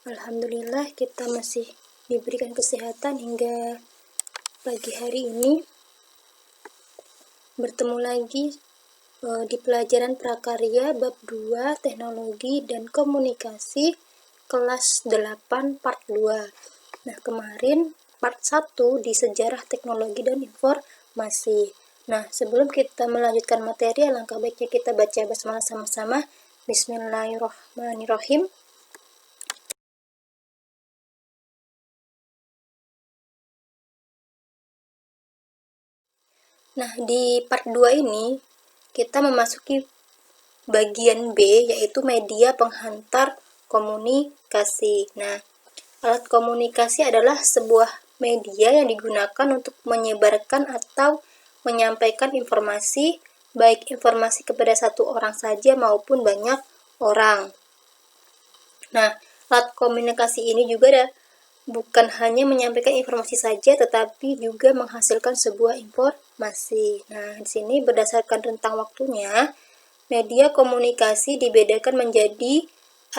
Alhamdulillah kita masih diberikan kesehatan hingga pagi hari ini. Bertemu lagi di pelajaran prakarya bab 2 teknologi dan komunikasi kelas 8 part 2. Nah, kemarin part 1 di sejarah teknologi dan informasi. Nah, sebelum kita melanjutkan materi, alangkah baiknya kita baca basmalah sama-sama. Bismillahirrahmanirrahim. Nah, di part 2 ini kita memasuki bagian B, yaitu media penghantar komunikasi. Nah, alat komunikasi adalah sebuah media yang digunakan untuk menyebarkan atau menyampaikan informasi, baik informasi kepada satu orang saja maupun banyak orang. Nah, alat komunikasi ini juga bukan hanya menyampaikan informasi saja, tetapi juga menghasilkan sebuah informasi. Nah, di sini berdasarkan rentang waktunya, media komunikasi dibedakan menjadi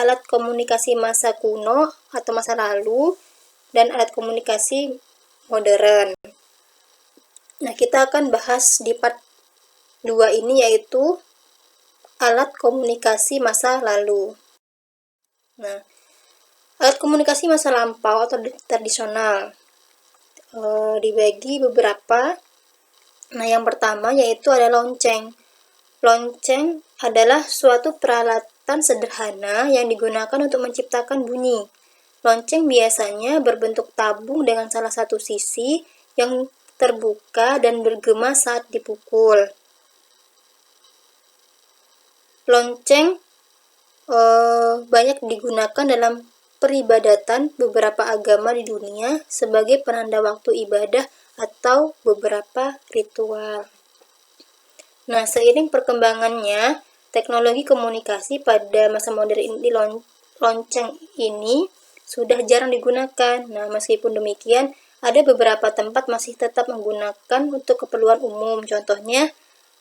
alat komunikasi masa kuno atau masa lalu dan alat komunikasi modern. Nah, kita akan bahas di part 2 ini, yaitu alat komunikasi masa lalu. Nah, alat komunikasi masa lampau atau tradisional dibagi beberapa. Nah, yang pertama yaitu ada lonceng. Lonceng adalah suatu peralatan sederhana yang digunakan untuk menciptakan bunyi. Lonceng biasanya berbentuk tabung dengan salah satu sisi yang terbuka dan bergema saat dipukul. Lonceng banyak digunakan dalam peribadatan beberapa agama di dunia sebagai penanda waktu ibadah atau beberapa ritual. Nah, seiring perkembangannya teknologi komunikasi pada masa modern ini, lonceng ini sudah jarang digunakan. Nah, meskipun demikian, ada beberapa tempat masih tetap menggunakan untuk keperluan umum. Contohnya,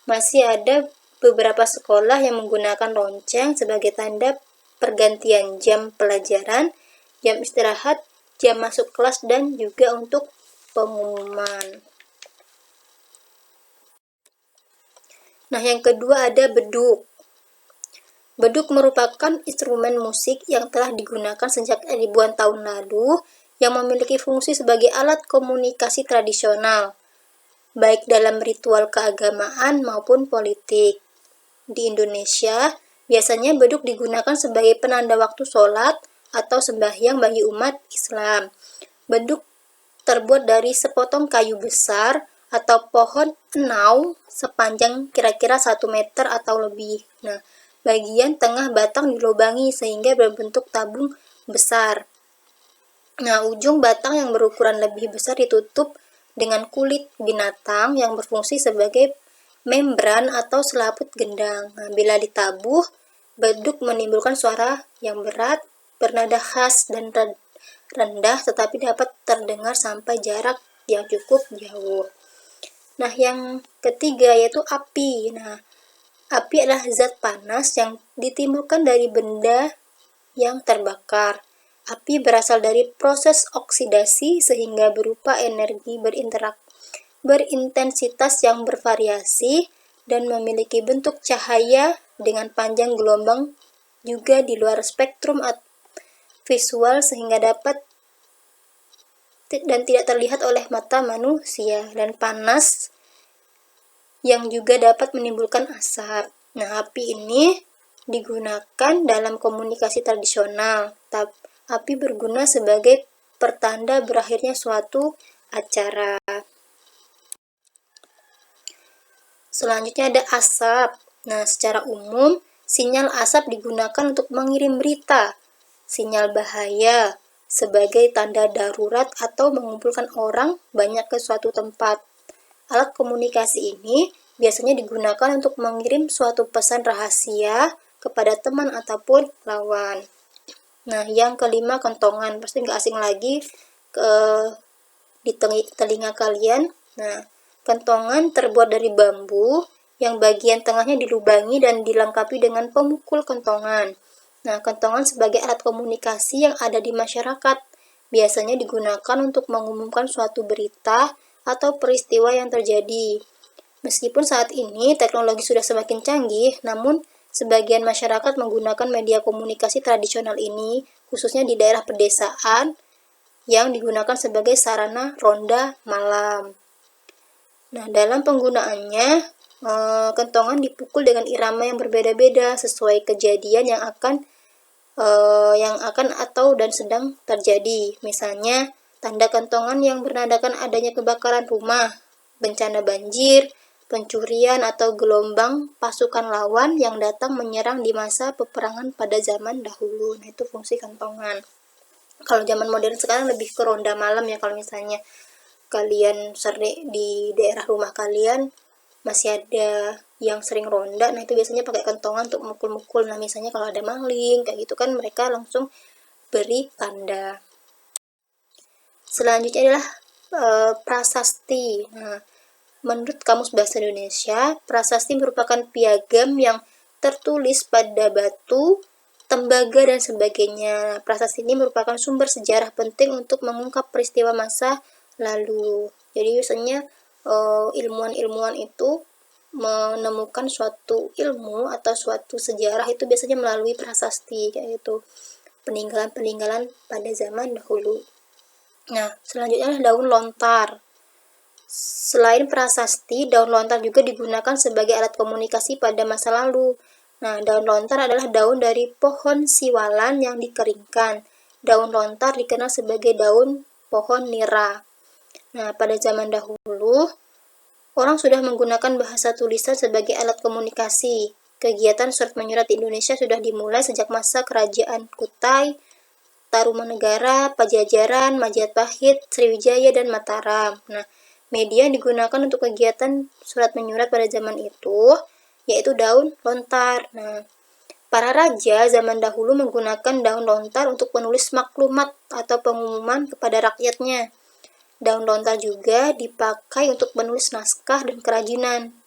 masih ada beberapa sekolah yang menggunakan lonceng sebagai tanda pergantian jam pelajaran, jam istirahat, jam masuk kelas, dan juga untuk pengumuman. Nah, yang kedua ada beduk. Beduk merupakan instrumen musik yang telah digunakan sejak ribuan tahun lalu yang memiliki fungsi sebagai alat komunikasi tradisional, baik dalam ritual keagamaan maupun politik. Di Indonesia, biasanya beduk digunakan sebagai penanda waktu sholat atau sembahyang bagi umat Islam. Beduk terbuat dari sepotong kayu besar atau pohon enau sepanjang kira-kira 1 meter atau lebih. Nah, bagian tengah batang dilubangi sehingga berbentuk tabung besar. Nah, ujung batang yang berukuran lebih besar ditutup dengan kulit binatang yang berfungsi sebagai membran atau selaput gendang. Nah, bila ditabuh, beduk menimbulkan suara yang berat, bernada khas dan rendah, tetapi dapat terdengar sampai jarak yang cukup jauh. Nah, yang ketiga yaitu api. Nah, api adalah zat panas yang ditimbulkan dari benda yang terbakar. Api berasal dari proses oksidasi sehingga berupa energi berintensitas yang bervariasi dan memiliki bentuk cahaya dengan panjang gelombang juga di luar spektrum visual sehingga dapat dan tidak terlihat oleh mata manusia, dan panas yang juga dapat menimbulkan asap. Nah, api ini digunakan dalam komunikasi tradisional. Api berguna sebagai pertanda berakhirnya suatu acara. Selanjutnya ada asap. Nah, secara umum, sinyal asap digunakan untuk mengirim berita, sinyal bahaya, sebagai tanda darurat atau mengumpulkan orang banyak ke suatu tempat. Alat komunikasi ini biasanya digunakan untuk mengirim suatu pesan rahasia kepada teman ataupun lawan. Nah, yang kelima kentongan. Pasti nggak asing lagi di telinga kalian. Nah, kentongan terbuat dari bambu yang bagian tengahnya dilubangi dan dilengkapi dengan pemukul kentongan. Nah, kentongan sebagai alat komunikasi yang ada di masyarakat, biasanya digunakan untuk mengumumkan suatu berita atau peristiwa yang terjadi. Meskipun saat ini teknologi sudah semakin canggih, namun sebagian masyarakat menggunakan media komunikasi tradisional ini, khususnya di daerah pedesaan, yang digunakan sebagai sarana ronda malam. Nah, dalam penggunaannya, kentongan dipukul dengan irama yang berbeda-beda sesuai kejadian yang akan atau dan sedang terjadi. Misalnya, tanda kentongan yang bernadakan adanya kebakaran rumah, bencana banjir, pencurian atau gelombang pasukan lawan yang datang menyerang di masa peperangan pada zaman dahulu. Nah, itu fungsi kentongan. Kalau zaman modern sekarang lebih ke ronda malam ya, kalau misalnya kalian sering di daerah rumah kalian masih ada yang sering ronda, nah itu biasanya pakai kentongan untuk mukul-mukul. Nah, misalnya kalau ada maling kayak gitu kan, mereka langsung beri tanda. Selanjutnya adalah prasasti. Nah, menurut Kamus Bahasa Indonesia, prasasti merupakan piagam yang tertulis pada batu, tembaga, dan sebagainya. Prasasti ini merupakan sumber sejarah penting untuk mengungkap peristiwa masa lalu. Jadi biasanya ilmuwan-ilmuwan itu menemukan suatu ilmu atau suatu sejarah itu biasanya melalui prasasti, kayak gitu, peninggalan-peninggalan pada zaman dahulu. Nah, selanjutnya adalah daun lontar. Selain prasasti, daun lontar juga digunakan sebagai alat komunikasi pada masa lalu. Nah, daun lontar adalah daun dari pohon siwalan yang dikeringkan. Daun lontar dikenal sebagai daun pohon nira. Nah, pada zaman dahulu, orang sudah menggunakan bahasa tulisan sebagai alat komunikasi. Kegiatan surat menyurat di Indonesia sudah dimulai sejak masa kerajaan Kutai, Tarumanegara, Pajajaran, Majapahit, Sriwijaya, dan Mataram. Nah, media yang digunakan untuk kegiatan surat menyurat pada zaman itu yaitu daun lontar. Nah, para raja zaman dahulu menggunakan daun lontar untuk menulis maklumat atau pengumuman kepada rakyatnya. Daun lontar juga dipakai untuk menulis naskah dan kerajinan.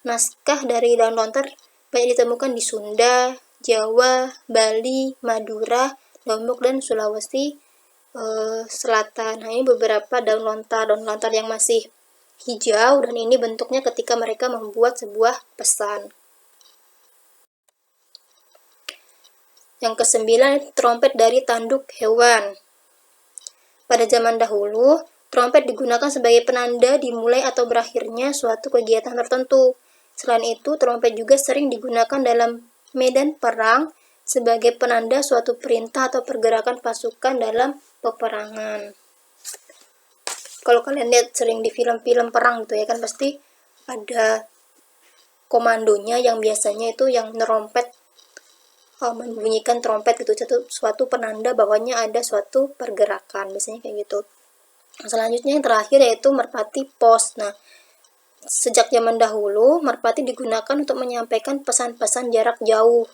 Naskah dari daun lontar banyak ditemukan di Sunda, Jawa, Bali, Madura, Lombok, dan Sulawesi Selatan. Nah, ini beberapa daun lontar yang masih hijau, dan ini bentuknya ketika mereka membuat sebuah pesan. Yang ke-9, trompet dari tanduk hewan. Pada zaman dahulu, trompet digunakan sebagai penanda dimulai atau berakhirnya suatu kegiatan tertentu. Selain itu, trompet juga sering digunakan dalam medan perang sebagai penanda suatu perintah atau pergerakan pasukan dalam peperangan. Kalau kalian lihat sering di film-film perang gitu ya kan, pasti ada komandonya yang biasanya itu yang nerompet, membunyikan trompet gitu, suatu penanda bahwanya ada suatu pergerakan, biasanya kayak gitu. Selanjutnya yang terakhir yaitu merpati pos. Nah, sejak zaman dahulu, merpati digunakan untuk menyampaikan pesan-pesan jarak jauh.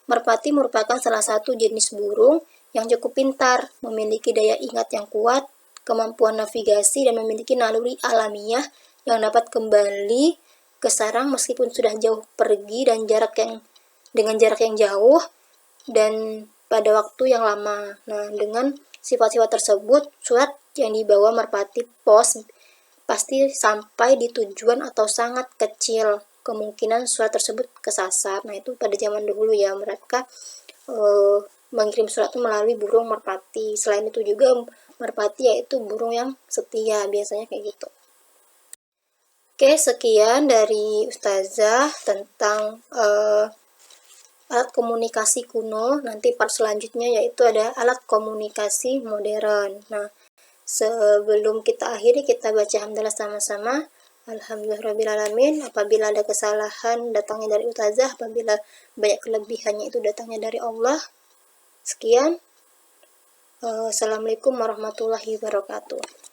Merpati merupakan salah satu jenis burung yang cukup pintar, memiliki daya ingat yang kuat, kemampuan navigasi, dan memiliki naluri alamiah yang dapat kembali ke sarang meskipun sudah jauh pergi dan dengan jarak yang jauh dan pada waktu yang lama. Nah, dengan sifat-sifat tersebut, surat yang dibawa merpati pos pasti sampai di tujuan atau sangat kecil kemungkinan surat tersebut kesasar. Nah, itu pada zaman dahulu ya, mereka mengirim surat itu melalui burung merpati. Selain itu juga merpati yaitu burung yang setia, biasanya kayak gitu. Oke, sekian dari Ustazah tentang alat komunikasi kuno. Nanti part selanjutnya yaitu ada alat komunikasi modern. Nah, sebelum kita akhiri, kita baca hamdalah sama-sama. Alhamdulillahirrabbilalamin. Apabila ada kesalahan datangnya dari Ustazah, apabila banyak kelebihannya itu datangnya dari Allah. Sekian. Assalamualaikum warahmatullahi wabarakatuh.